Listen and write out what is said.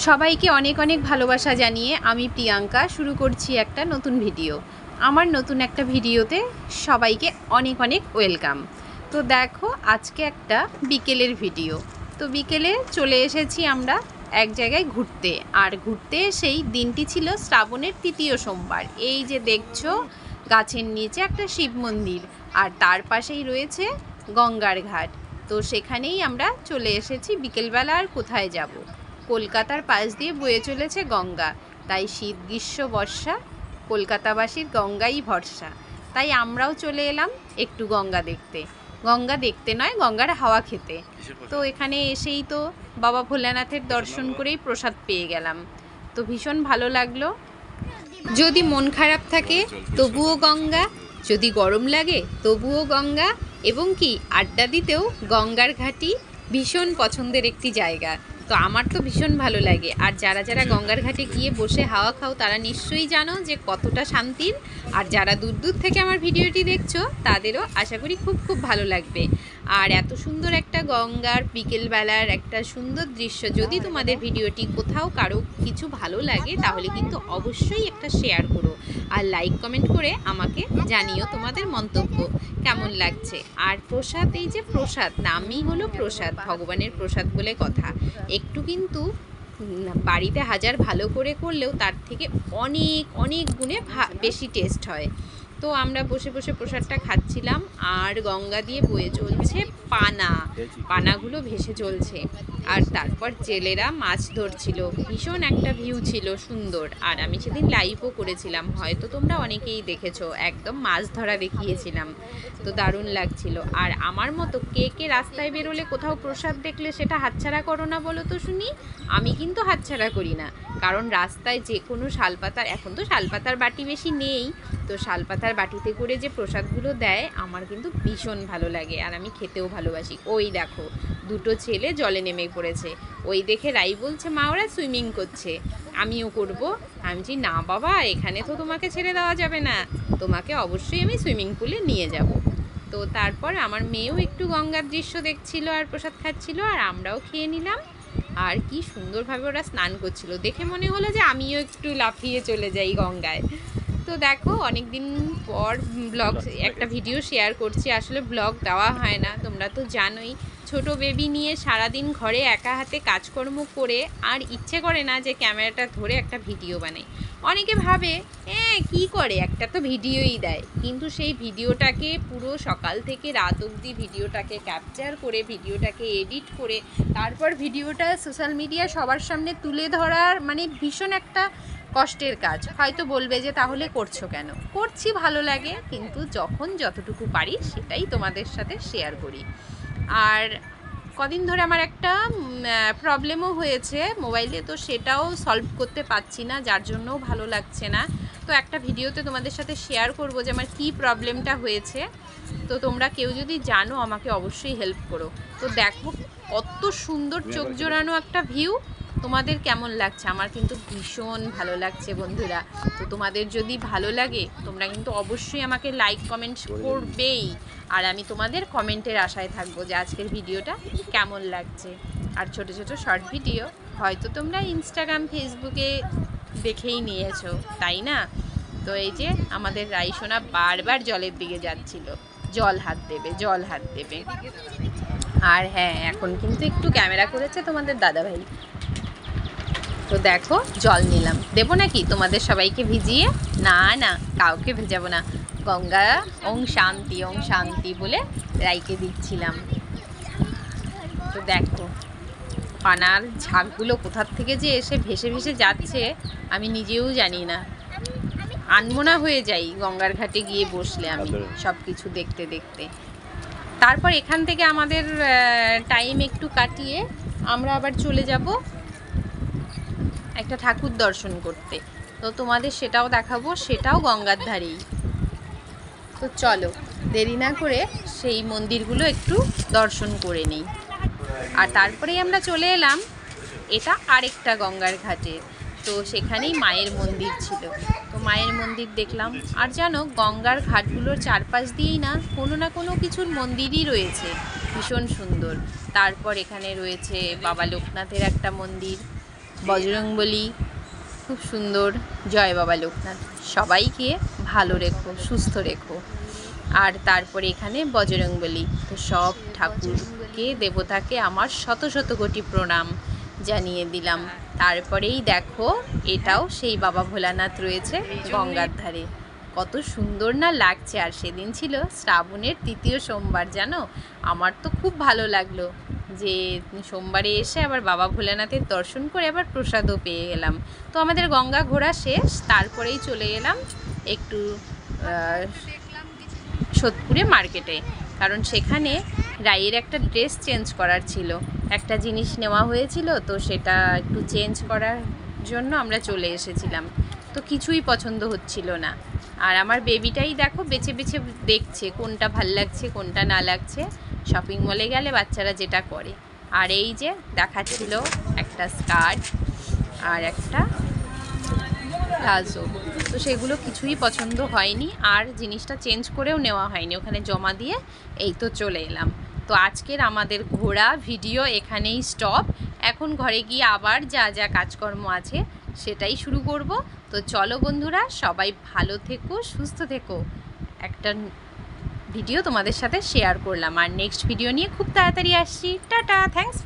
সবাইকে অনেক অনেক ভালোবাসা জানিয়ে আমি প্রিয়াঙ্কা শুরু করছি একটা নতুন ভিডিও। আমার নতুন একটা ভিডিওতে সবাইকে অনেক অনেক ওয়েলকাম। তো দেখো আজকে একটা বিকেলের ভিডিও। তো বিকেলে চলে এসেছি আমরা এক জায়গায় ঘুরতে, আর ঘুরতে সেই দিনটি ছিল শ্রাবণের তৃতীয় সোমবার। এই যে দেখছো গাছের নিচে একটা শিব মন্দির, আর তার পাশেই রয়েছে গঙ্গার ঘাট। তো সেখানেই আমরা চলে এসেছি বিকেলবেলা। আর কোথায় যাব, কলকাতার পাশ দিয়ে বয়ে চলেছে গঙ্গা, তাই শীত গ্রীষ্ম বর্ষা কলকাতাবাসীর গঙ্গাই ভরসা। তাই আমরাও চলে এলাম একটু গঙ্গা দেখতে, গঙ্গা দেখতে নয় গঙ্গার হাওয়া খেতে। তো এখানে এসেই তো বাবা ভোলানাথের দর্শন করেই প্রসাদ পেয়ে গেলাম, তো ভীষণ ভালো লাগলো। যদি মন খারাপ থাকে তবুও গঙ্গা, যদি গরম লাগে তবুও গঙ্গা, এবং কি আড্ডা দিতেও গঙ্গার ঘাটই ভীষণ পছন্দের একটি জায়গা। তো আমার তো ভীষণ ভালো লাগে। আর যারা যারা গঙ্গার ঘাটে গিয়ে বসে হাওয়া খাও তারা নিশ্চয়ই জানো যে কতটা শান্তির। আর যারা দূর দূর থেকে আমার ভিডিওটি দেখছো তাদেরও আশা করি খুব খুব ভালো লাগবে। আর এত সুন্দর একটা গঙ্গার বিকেলবেলার একটা সুন্দর দৃশ্য, যদি তোমাদের ভিডিওটি কোথাও কারো কিছু ভালো লাগে তাহলে কিন্তু অবশ্যই একটা শেয়ার করো, আর লাইক কমেন্ট করে আমাকে জানিও তোমাদের মন্তব্য কেমন লাগছে। আর প্রসাদ, এই যে প্রসাদ, নামই হলো প্রসাদ, ভগবানের প্রসাদ বলে কথা। একটু কিন্তু বাড়িতে হাজার ভালো করে করলেও তার থেকে অনেক অনেক গুণে বেশি টেস্ট হয়। তো আমরা বসে বসে প্রসাদটা খাচ্ছিলাম, আর গঙ্গা দিয়ে বয়ে চলছে পানাগুলো ভেসে চলছে। আর তারপর জেলেরা মাছ ধরছিল, ভীষণ একটা ভিউ ছিল সুন্দর। আর আমি সেদিন লাইভও করেছিলাম, হয়তো তোমরা অনেকেই দেখেছো, একদম মাছ ধরা দেখিয়েছিলাম। তো দারুণ লাগছিল। আর আমার মতো কে কে রাস্তায় বেরোলে কোথাও প্রসাদ দেখলে সেটা হাতছাড়া করো না বলো তো শুনি? আমি কিন্তু হাতছাড়া করি না, কারণ রাস্তায় যে কোনো শালপাতার, এখন তো শালপাতার বাটি বেশি নেই, তো শালপাতার বাটিতে করে যে প্রসাদগুলো দেয় আমার কিন্তু ভীষণ ভালো লাগে, আর আমি খেতেও ভালোবাসি। ওই দেখো দুটো ছেলে জলে নেমে পড়েছে, ওই দেখে রাই বলছে মা ওরা সুইমিং করছে, আমিও করব। আমি বলছি না বাবা, এখানে তো তোমাকে ছেড়ে দেওয়া যাবে না, তোমাকে অবশ্যই আমি সুইমিং পুলে নিয়ে যাব। তো তারপর আমার মেয়েও একটু গঙ্গার দৃশ্য দেখছিল আর প্রসাদ খাচ্ছিল, আর আমরাও খেয়ে নিলাম। আর কি সুন্দরভাবে ওরা স্নান করছিল, দেখে মনে হলো যে আমিও একটু লাফিয়ে চলে যাই গঙ্গায়। তো দেখো অনেক দিন পর ব্লগ একটা ভিডিও শেয়ার করছি, আসলে ব্লগ দেওয়া হয় না, তোমরা তো জানোই। ছোট বেবি নিয়ে সারাদিন ঘরে একা হাতে কাজকর্ম করে আর ইচ্ছে করে না যে ক্যামেরাটা ধরে একটা ভিডিও বানাই। অনেকে ভাবে কি করে, একটা তো ভিডিওই দেয়, কিন্তু সেই ভিডিওটাকে পুরো সকাল থেকে রাত অবধি ভিডিওটাকে ক্যাপচার করে, ভিডিওটাকে এডিট করে, তারপর ভিডিওটা সোশ্যাল মিডিয়া সবার সামনে তুলে ধরার মানে ভীষণ একটা কষ্টের কাজ। হয়তো বলবে যে তাহলে করছো কেন? করছি ভালো লাগে, কিন্তু যখন যতটুকু পারি সেটাই তোমাদের সাথে শেয়ার করি। আর কদিন ধরে আমার একটা প্রবলেমও হয়েছে মোবাইলে, তো সেটাও সলভ করতে পারছি না, যার জন্যও ভালো লাগছে না। তো একটা ভিডিওতে তোমাদের সাথে শেয়ার করব যে আমার কী প্রবলেমটা হয়েছে। তো তোমরা কেউ যদি জানো আমাকে অবশ্যই হেল্প করো। তো দেখো কত সুন্দর চোখ জোড়ানো একটা ভিউ, তোমাদের কেমন লাগছে? আমার কিন্তু ভীষণ ভালো লাগছে বন্ধুরা। তো তোমাদের যদি ভালো লাগে তোমরা কিন্তু অবশ্যই আমাকে লাইক কমেন্ট করবেই, আর আমি তোমাদের কমেন্টের আশায় থাকবো যে আজকের ভিডিওটা কেমন লাগছে। আর ছোট ছোট শর্ট ভিডিও হয়তো তোমরা ইনস্টাগ্রাম ফেসবুকে দেখেই নিয়েছো, তাই না? তো এই যে আমাদের রাইসোনা বারবার জলের দিকে যাচ্ছিল, জল হাত দেবে জল হাত দেবে। আর হ্যাঁ, এখন কিন্তু একটু ক্যামেরা করেছে তোমাদের দাদাভাই। তো দেখো জল নিলাম, দেবো নাকি তোমাদের সবাইকে ভিজিয়ে? না না, কাউকে ভেজাবো না, গঙ্গা ওং শান্তি বলে রাইকে দিচ্ছিলাম। তো দেখো পানার ঝাঁকগুলো কোথার থেকে যে এসে ভেসে ভেসে যাচ্ছে আমি নিজেও জানি না, আনমনা হয়ে যাই গঙ্গার ঘাটে গিয়ে বসলে আমি সব কিছু দেখতে দেখতে। তারপর এখান থেকে আমাদের টাইম একটু কাটিয়ে আমরা আবার চলে যাব একটা ঠাকুর দর্শন করতে। তো তোমাদের সেটাও দেখাবো, সেটাও গঙ্গার ধারেই। তো চলো দেরি না করে সেই মন্দিরগুলো একটু দর্শন করে নিই। আর তারপরেই আমরা চলে এলাম এটা আরেকটা গঙ্গার ঘাটে, তো সেখানেই মায়ের মন্দির ছিল। তো মায়ের মন্দির দেখলাম। আর জানো গঙ্গার ঘাটগুলোর চারপাশ দিয়েই না কোনো কিছুর মন্দিরই রয়েছে, ভীষণ সুন্দর। তারপর এখানে রয়েছে বাবা লোকনাথের একটা মন্দির, বজরংবলী খুব সুন্দর, জয় বাবা লোকনাথ, সবাইকে ভালো রেখো, সুস্থ রেখো। আর তারপরে এখানে বজরংবলী, তো সব ঠাকুরকে দেবতাকে আমার শত শত কোটি প্রণাম জানিয়ে দিলাম। তারপরেই দেখো এটাও সেই বাবা ভোলানাথ রয়েছে গঙ্গার ধারে, কত সুন্দর না লাগছে। আর সেদিন ছিল শ্রাবণের 3য় সোমবার, জানো আমার তো খুব ভালো লাগলো যে সোমবারে এসে আবার বাবা ভোলানাথের দর্শন করে আবার প্রসাদও পেয়ে গেলাম। তো আমাদের গঙ্গা ঘোরা শেষ, তারপরেই চলে এলাম একটু সোদপুরে মার্কেটে, কারণ সেখানে রাইয়ের একটা ড্রেস চেঞ্জ করার ছিল, একটা জিনিস নেওয়া হয়েছিল, তো সেটা একটু চেঞ্জ করার জন্য আমরা চলে এসেছিলাম। তো কিছুই পছন্দ হচ্ছিল না, আর আমার বেবিটাই দেখো বেছে বেছে দেখছে কোনটা ভাল লাগছে কোনটা না লাগছে। শপিং মলে গেলে বাচ্চারা যেটা করে। আর এই যে দেখাচ্ছিল একটা স্কার্ট আর একটা প্লাজো, তো সেগুলো কিছুই পছন্দ হয়নি, আর জিনিসটা চেঞ্জ করেও নেওয়া হয়নি, ওখানে জমা দিয়ে এই তো চলে এলাম। তো আজকের আমাদের ঘোরা ভিডিও এখানেই স্টপ। এখন ঘরে গিয়ে আবার যা যা কাজকর্ম আছে সেটাই শুরু করব। তো চলো বন্ধুরা, সবাই ভালো থেকো, সুস্থ থেকো। একটা ভিডিও তোমাদের সাথে শেয়ার করলাম, আর নেক্সট ভিডিও নিয়ে খুব তাড়াতাড়ি আসছি। Tata, thanks.